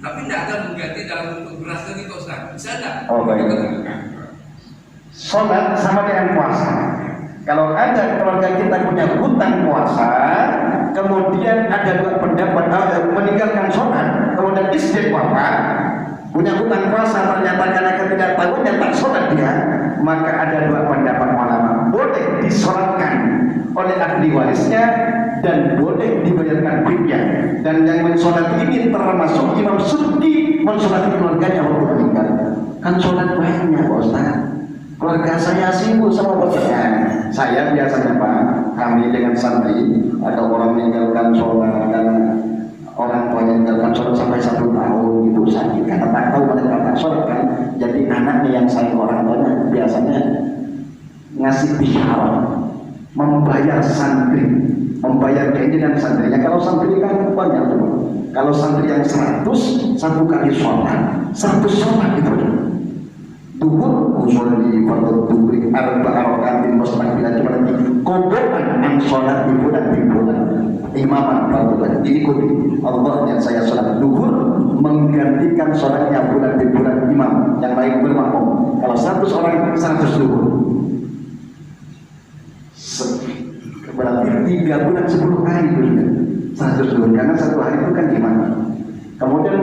Tapi tidak ada mengganti dalam bentuk beras lagi Pak Ustaz. Bisa tidak? Oh baik. Sholat sama dengan puasa. Kalau ada keluarga kita punya hutang puasa, kemudian ada 2 pendapat, meninggalkan sholat, kemudian istri wafat, punya hutang puasa, ternyata karena ketidaktahuannya tak sholat dia, maka ada 2 pendapat ulama. Boleh disolatkan oleh ahli warisnya dan boleh dibayarkan fidyah. Dan yang mensolat ini termasuk Imam Suddi mensolati keluarganya waktu meninggal. Kan sholat banyak Pak Ustaz. Keluarga saya sibuk sama bosnya. Saya biasanya Pak, kami dengan santri atau orang meninggalkan sholat dan orang tua meninggalkan sholat sampai 1 tahun itu sakit karena tak tahu mereka tak sholat kan. Jadi anaknya yang sayang orang tuanya biasanya ngasih bisyarat, membayar santri, membayar keinginan santrinya. Kalau santri kan banyak tuh. Kalau santri yang 100, 1 kali sholat, 100 sholat itu. Duhur usolli fardhu dhuhri 4 rakaatin mustaqbilan berarti kodokan an sholat di bulan imaman fardhu diikuti Allah yang saya sholat duhur menggantikan sholatnya bulan di bulan imam yang lain bermakmum. Kalau 100 orang 100 duhur berarti 3 bulan 10 hari berarti 100 duhur karena 1 hari itu kan imam. Kemudian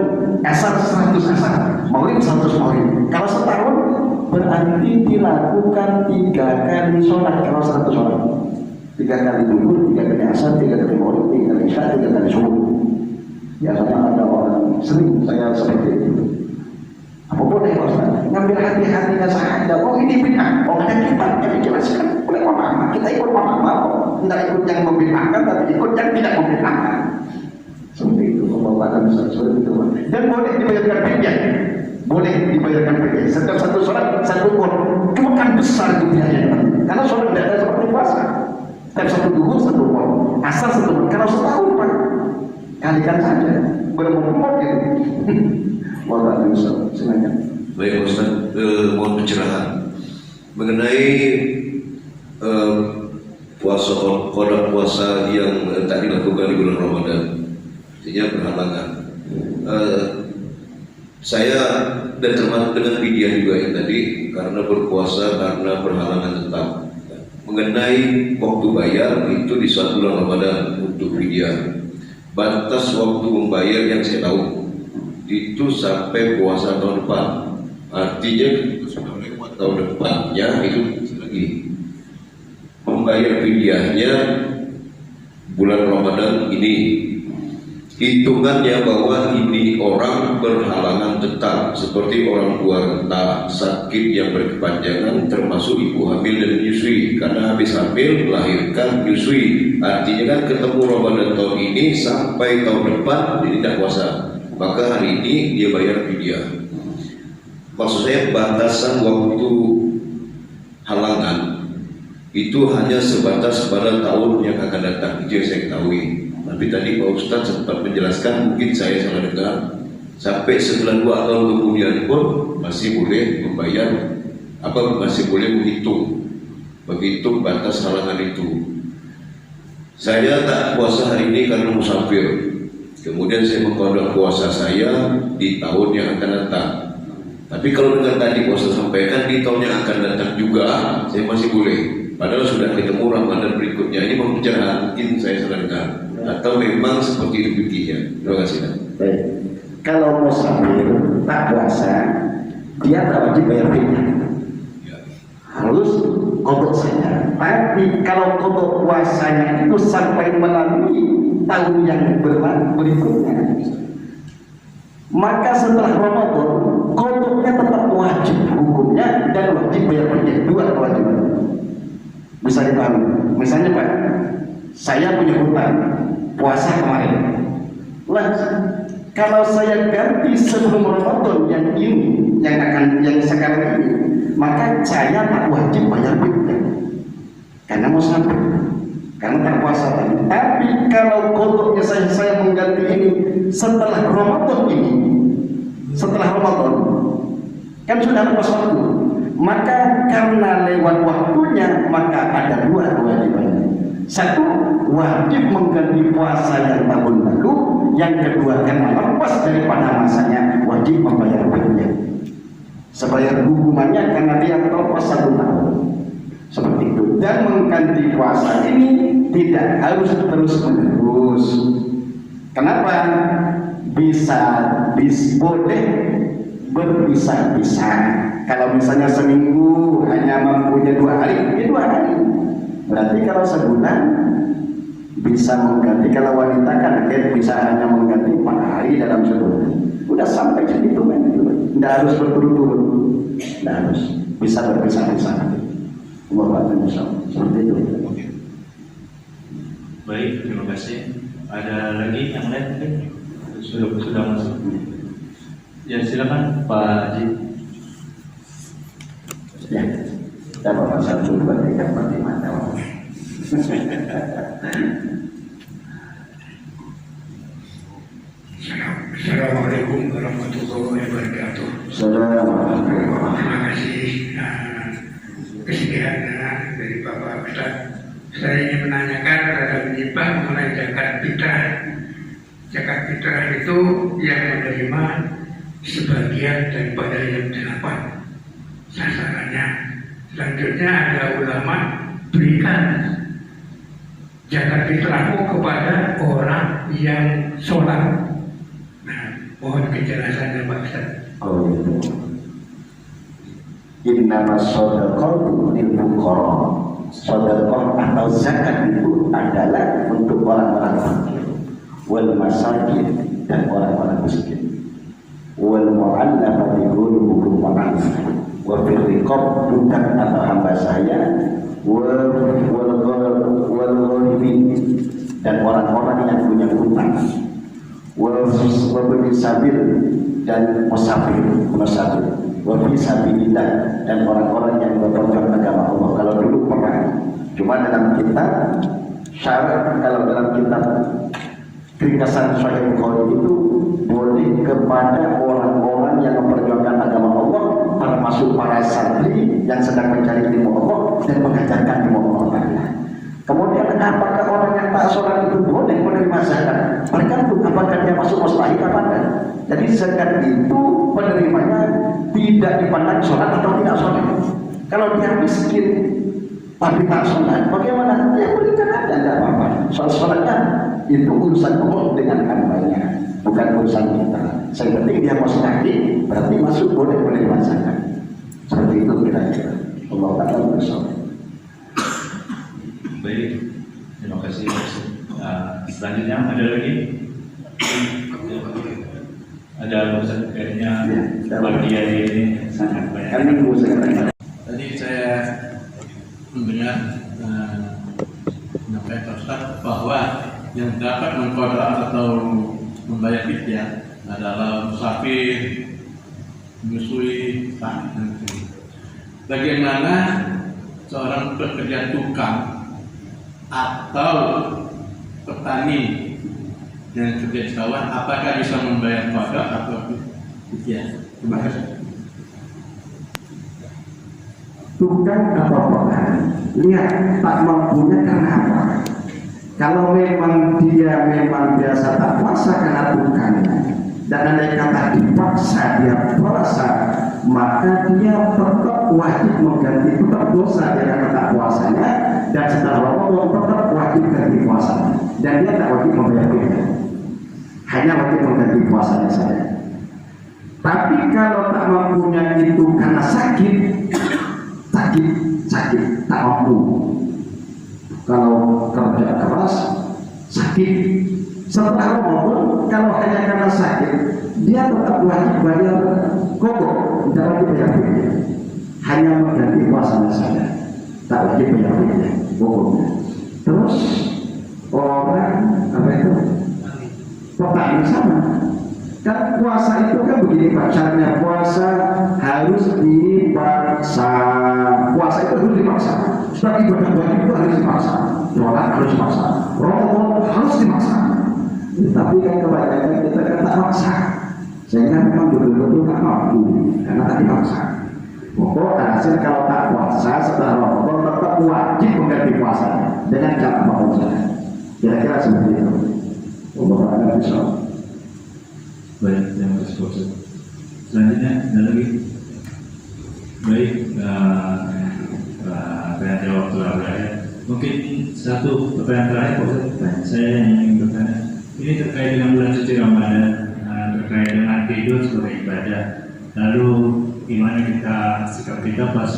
asar 100 asar, maulid 100 maulid. Kalau setahun berarti dilakukan 3 kali sholat kalau 100 orang. 3 kali duhur, 3 kali asar, 3 kali maulid, 3 kali isya, 3 kali subuh. Biasanya ada orang sering saya seperti itu. Oh boleh Ustaz, ngambil hati-hatinya saja. Oh ini bid'ah. Oh ada kitab yang dijelaskan oleh ulama. Kita ikut ulama kok. Tidak ikut yang membid'ahkan, tapi ikut yang tidak membid'ahkan. Seperti itu pembawaan sholat itu. Dan boleh dibayarkan fidyah. Boleh dibayarkan fidyah. Setiap satu sholat satu pun. Cuma kan besar itu biayanya. Karena sholat tidak ada seperti puasa. Setiap satu duhur satu pun. Asal satu pun. Kalau setahun Pak, kalikan saja. Berapa gitu. Wallahu a'lam. Silakan. Baik Ustaz, mohon pencerahan mengenai kodok puasa yang tak dilakukan di bulan Ramadan, artinya berhalangan. Saya dan termasuk dengan fidyah juga yang tadi, karena berpuasa karena berhalangan tetap. Mengenai waktu bayar itu di saat bulan Ramadan untuk fidyah. Batas waktu membayar yang saya tahu itu sampai puasa tahun depan. Artinya sudah lewat tahun depannya itu lagi membayar fidyahnya bulan Ramadan ini. Hitungannya bahwa ini orang berhalangan tetap, seperti orang tua renta, sakit yang berkepanjangan, termasuk ibu hamil dan menyusui. Karena habis hamil melahirkan menyusui, artinya kan ketemu Ramadan tahun ini sampai tahun depan dia tidak puasa, maka hari ini dia bayar fidyah. Maksud saya batasan waktu halangan itu hanya sebatas pada tahun yang akan datang, itu yang saya ketahui. Tapi tadi Pak Ustadz sempat menjelaskan, mungkin saya salah dengar, sampai setelah 2 tahun kemudian pun masih boleh membayar, masih boleh menghitung batas halangan itu. Saya tak puasa hari ini karena musafir. Kemudian saya mengkodok puasa saya di tahun yang akan datang. Tapi kalau dengan tadi puasa sampaikan di tahun yang akan datang juga, saya masih boleh. Padahal sudah ketemu Ramadan berikutnya. Ini pencerahan, mungkin saya salah dengar. Atau memang seperti itu fikihnya. Terima kasih. Baik. Kalau musafir tak puasa, dia tak wajib bayar fidyah. Harus kodok saja. Tapi kalau kodok puasanya itu sampai melalui tahun yang berikutnya, maka setelah Ramadan kodoknya tetap wajib hukumnya dan wajib bayar fidyah. 2 kewajiban. Bisa dipahami. Misalnya Pak, saya punya hutang puasa kemarin. Kalau saya ganti sebelum Ramadan yang ini, yang sekarang ini, maka saya tak wajib bayar fidyah karena musafir, karena tak puasa tadi. Tapi kalau kodoknya saya mengganti ini setelah Ramadan ini, setelah Ramadan kan sudah lepas waktu, maka karena lewat waktunya, maka ada 2 kewajiban. Satu, wajib mengganti puasa yang tahun lalu. Yang kedua, karena lepas daripada masanya, wajib membayar fidyah. Sebayar hukumannya karena dia lepas 1 tahun. Seperti itu. Dan mengganti puasa ini tidak harus terus-menerus. Kenapa? Boleh berpisah-pisah. Kalau misalnya seminggu hanya mampunya 2 hari, ya 2 hari. Berarti kalau sebulan bisa mengganti. Kalau wanita kan bisa hanya mengganti 4 hari dalam sebulan. Udah sampai segitu kan? Tidak harus berturut-turut. Tidak harus. Bisa berpisah-pisah. Seperti itu. Baik, terima kasih. Ada lagi yang lain mungkin? Sudah masuk. Ya silakan Pak Haji. Ya, kita bawa 1, 2, 3, 4, 5 tahun. Assalamualaikum warahmatullahi wabarakatuh. Assalamualaikum. Terima kasih kesediaan dari Bapak Ustaz. Saya ingin menanyakan pada menyimpang mengenai zakat fitrah. Zakat fitrah itu yang menerima sebagian daripada yang 8 sasarannya. Selanjutnya ada ulama berikan zakat fitrahmu kepada orang yang sholat. Nah, mohon kejelasannya Pak Ustaz. Oh itu. Innama shadaqatu lil fuqara. Sedekah atau zakat itu adalah untuk orang-orang fakir, wal masakin, dan orang-orang miskin. wal mu'allafati qulubuhum wa fil riqab budak atau hamba saya wal gharimin dan orang-orang yang punya hutang wal sabil dan musafir wa fi sabilillah dan orang-orang yang berperjuang agama Allah. Kalau dulu pernah, cuma dalam kitab syarat, kalau dalam kitab ringkasan Sahih Bukhari itu boleh kepada orang-orang yang memperjuangkan agama Allah, termasuk para santri yang sedang mencari ilmu Allah dan mengajarkan ilmu Allah. Kemudian apakah orang yang tak sholat itu boleh menerima zakat? Tergantung apakah dia masuk mustahil apa enggak. Jadi zakat itu penerimanya tidak dipandang sholat atau tidak sholat. Kalau dia miskin tapi tak sholat, bagaimana? Ya berikan aja, tidak apa-apa. Sholatnya itu urusan Allah dengan hambanya, bukan urusan kita. Yang penting dia mustahil, berarti masuk boleh menerima zakat. Seperti itu kira-kira. Allah Ta'ala bersama. Baik, terima kasih. Selanjutnya ada lagi? Ada Ustaz, kayaknya bagian ini sangat banyak. Tadi saya mendengar menyampaikan Ustaz bahwa yang dapat mengqada atau membayar fidyah adalah musafir, menyusui, dan bagaimana seorang pekerja tukang atau petani yang kerja di sawah, apakah bisa membayar qada atau fidyah? Terima kasih. Tukang atau petani, lihat tak mampunya karena apa? Kalau memang dia biasa tak puasa karena tukangnya, dan andai kata dipaksa dia puasa, maka dia tetap wajib mengganti, tetap dosa dia karena tak puasanya, dan setelah Ramadan tetap wajib ganti puasanya, dan dia tak wajib membayar fidyah, hanya wajib mengganti puasanya saja. Tapi kalau tak mampunya itu karena sakit tak mampu, kalau kerja keras sakit, setelah Ramadan kalau hanya karena sakit dia tetap wajib bayar qada, tidak wajib bayar fidyah, hanya mengganti puasanya saja, tak wajib bayar fidyah pokoknya. Terus orang apa itu petani sama kan, puasa itu kan begini Pak, syaratnya puasa harus dipaksa, puasa itu harus dipaksa, sebab ibadah wajib itu harus dipaksa, sholat harus dipaksa, Ramadan harus dipaksa. Tapi kan kebanyakan kita kan tak maksa, sehingga memang betul-betul tak mampu karena tak dipaksa. Pokoknya hasil kalau tak puasa setelah Ramadan tetap wajib mengganti puasa dengan cara apa? Kira-kira seperti itu. Allah Ta'ala bisa. Baik, terima kasih Ustaz. Selanjutnya ada lagi? Baik, pertanyaan jawab terakhir. Mungkin satu pertanyaan terakhir Ustaz. Saya ingin bertanya. Ini terkait dengan bulan suci Ramadan, terkait dengan tidur sebagai ibadah. Lalu gimana sikap kita pas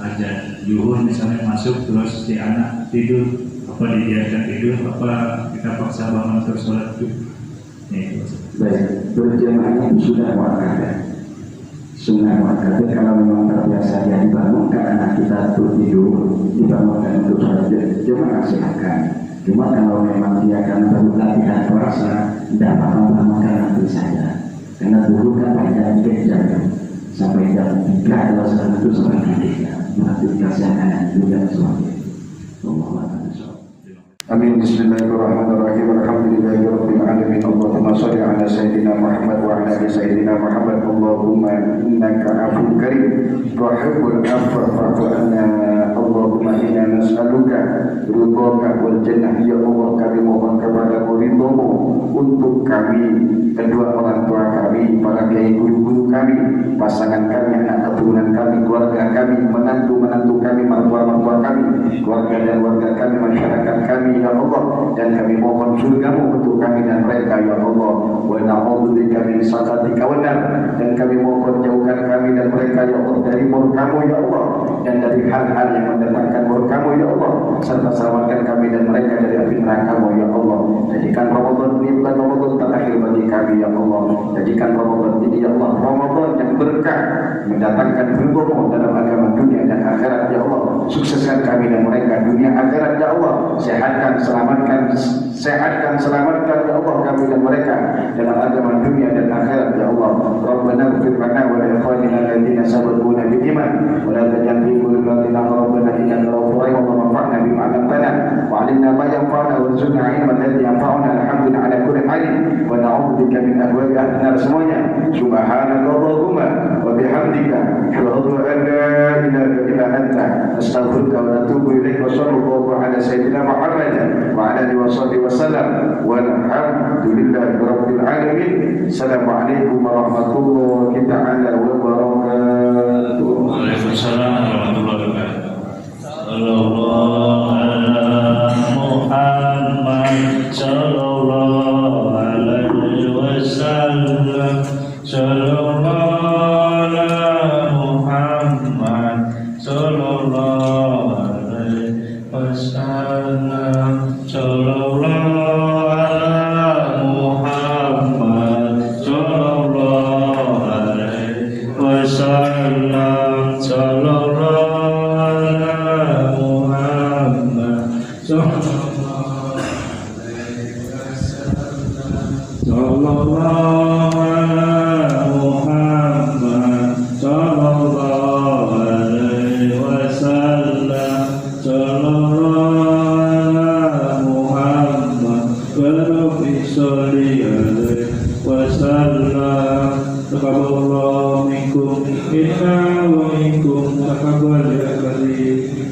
azan zuhur misalnya masuk terus si anak tidur, apa dibiarkan tidur, apa kita paksa bangun terus sholat itu? Baik, berjamaah itu sudah muakkadah, sunnah muakkadah. Kalau memang terbiasa dia dibangunkan anak kita untuk tidur, dibangunkan untuk sholat jamaah silakan. Cuma kalau memang dia akan baru latihan puasa, tidak apa-apa makan nanti saja. Karena dulu kan pada jam sampai jam 3 atau sekarang itu sampai 3, berarti kasih anak juga suami. Amin. Bismillahirrahmanirrahim. Alhamdulillahirabbil alamin. Allahumma shalli ala sayyidina Muhammad wa ala ali sayyidina Muhammad. Allahumma innaka afuwwun karim tuhibbul afwa fa'fu anna. Allahumma inna nas'aluka ridhaka wal jannah. Ya Allah, kami mohon kepadamu ridhamu untuk kami, kedua orang tua kami, para kiai guru-guru kami, pasangan kami, anak keturunan kami, keluarga kami, menantu-menantu kami, mertua-mertua kami, keluarga dan warga kami, masyarakat kami, ya Allah, dan kami mohon surgamu untuk kami dan mereka, ya Allah. Wa na'udzubika min sakhatika wan nar, dan kami mohon jauhkan kami dan mereka, ya Allah, dari murkamu, ya Allah, dan dari hal-hal yang mendatangkan murkamu, ya Allah, serta selamatkan kami dan mereka dari api neraka-Mu, ya Allah. Jadikan Ramadan ini bukan Ramadan terakhir bagi kami, kami ya Allah. Jadikan Ramadan ini ya Allah Ramadan yang berkah, mendatangkan ridho-Mu dalam agama dunia dan akhirat ya Allah. Sukseskan kami dan mereka dunia akhirat ya Allah. Sehatkan selamatkan ya Allah kami dan mereka dalam agama dunia dan akhirat ya Allah. Rabbana ighfir lana wa li ikhwanina alladziina sabaquna bil iman wa la taj'al fi qulubina rabbana innaka ghafurur rahim wa anfa'na bima 'allamtana wa 'allimna ma yanfa'una warzuqna 'ilman alladzi yanfa'una alhamdulillah ala kulli hal wa na'udzu bika min ahwali ahli nar semuanya. Subhanallahumma wa bihamdika asyhadu an la ilaha illa anta astaghfiruka wa atubu ilaik wa sallallahu ala sayyidina Muhammad wa ala alihi wa sahbihi wasallam walhamdulillahi rabbil alamin. Assalamualaikum warahmatullahi taala wabarakatuh. Waalaikumsalam warahmatullahi wabarakatuh. Sallallahu ala Muhammad sallallahu alaihi wasallam. Sallallahu ala Muhammad sallallahu alaihi wasallam. Sallallahu ala Muhammad sallallahu alaihi wasallam. Sallallahu ala Muhammad sallallahu alaihi wasallam. Sallallahu ala Muhammad sallallahu alaihi wasallam. Sallallahu ala Muhammad wasallam. Taqabbalallahu minkum inna wa minkum taqabbal ya karim.